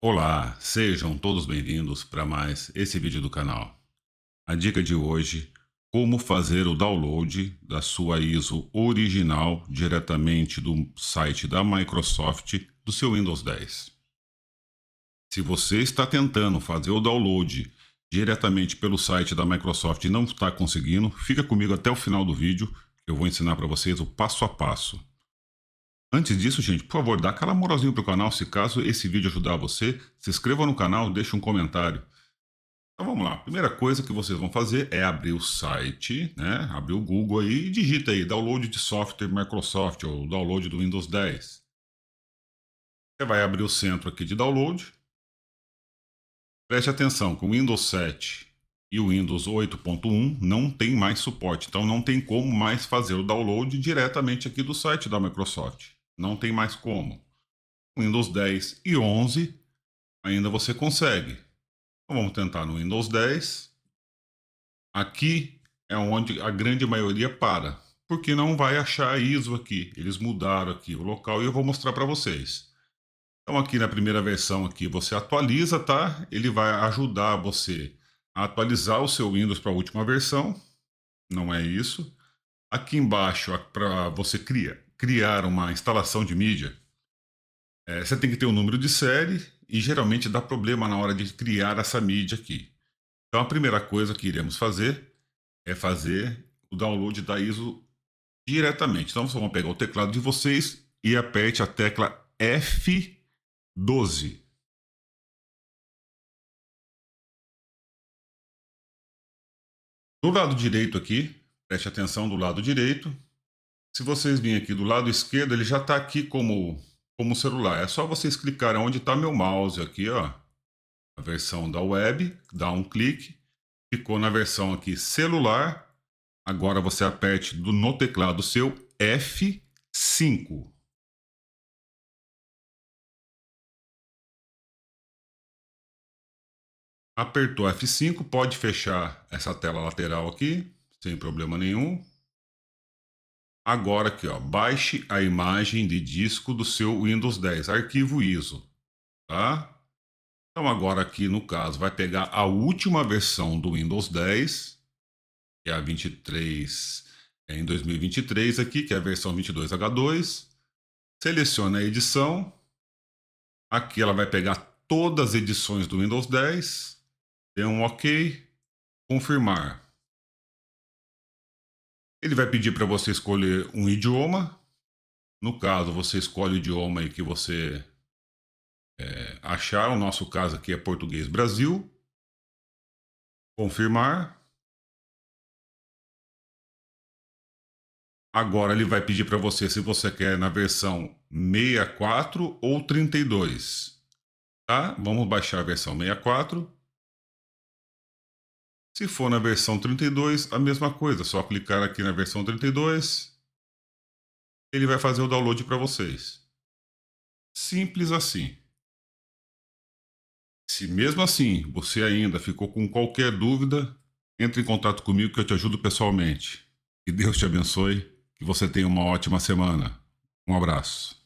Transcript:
Olá, sejam todos bem-vindos para mais esse vídeo do canal. A dica de hoje, como fazer o download da sua ISO original diretamente do site da Microsoft do seu Windows 10. Se você está tentando fazer o download diretamente pelo site da Microsoft e não está conseguindo, fica comigo até o final do vídeo, que eu vou ensinar para vocês o passo a passo. Antes disso, gente, por favor, dá aquela moralzinha pro canal. Se caso esse vídeo ajudar você, se inscreva no canal, deixe um comentário. Então vamos lá. Primeira coisa que vocês vão fazer é abrir o site, né? Abrir o Google aí e digita aí download de software Microsoft ou download do Windows 10. Você vai abrir o centro aqui de download. Preste atenção que o Windows 7 e o Windows 8.1 não tem mais suporte, então não tem como mais fazer o download diretamente aqui do site da Microsoft. Não tem mais como. Windows 10 e 11 ainda você consegue. Então vamos tentar no Windows 10. Aqui é onde a grande maioria para, porque não vai achar a ISO aqui. Eles mudaram aqui o local e eu vou mostrar para vocês. Então aqui na primeira versão aqui você atualiza, tá? Ele vai ajudar você a atualizar o seu Windows para a última versão. Não é isso. Aqui embaixo, para você criar uma instalação de mídia, você tem que ter o número de série e geralmente dá problema na hora de criar essa mídia aqui. Então a primeira coisa que iremos fazer é fazer o download da ISO diretamente. Então vocês vão pegar o teclado de vocês e aperte a tecla F12. Do lado direito aqui, preste atenção do lado direito. Se vocês virem aqui do lado esquerdo, ele já está aqui como celular. É só vocês clicarem onde está meu mouse aqui, ó. A versão da web, dá um clique. Ficou na versão aqui celular. Agora você aperte no teclado seu F5. Apertou F5, pode fechar essa tela lateral aqui, sem problema nenhum. Agora aqui, ó, baixe a imagem de disco do seu Windows 10, arquivo ISO, tá? Então agora aqui no caso vai pegar a última versão do Windows 10, que é a 23, em 2023 aqui, que é a versão 22H2. Seleciona a edição. Aqui ela vai pegar todas as edições do Windows 10. Dê um OK, confirmar. Ele vai pedir para você escolher um idioma. No caso, você escolhe o idioma aí que você achar. O nosso caso aqui é português Brasil. Confirmar. Agora ele vai pedir para você se você quer na versão 64 ou 32. Tá? Vamos baixar a versão 64. Se for na versão 32, a mesma coisa. Só clicar aqui na versão 32. Ele vai fazer o download para vocês. Simples assim. Se mesmo assim você ainda ficou com qualquer dúvida, entre em contato comigo que eu te ajudo pessoalmente. Que Deus te abençoe, que você tenha uma ótima semana. Um abraço.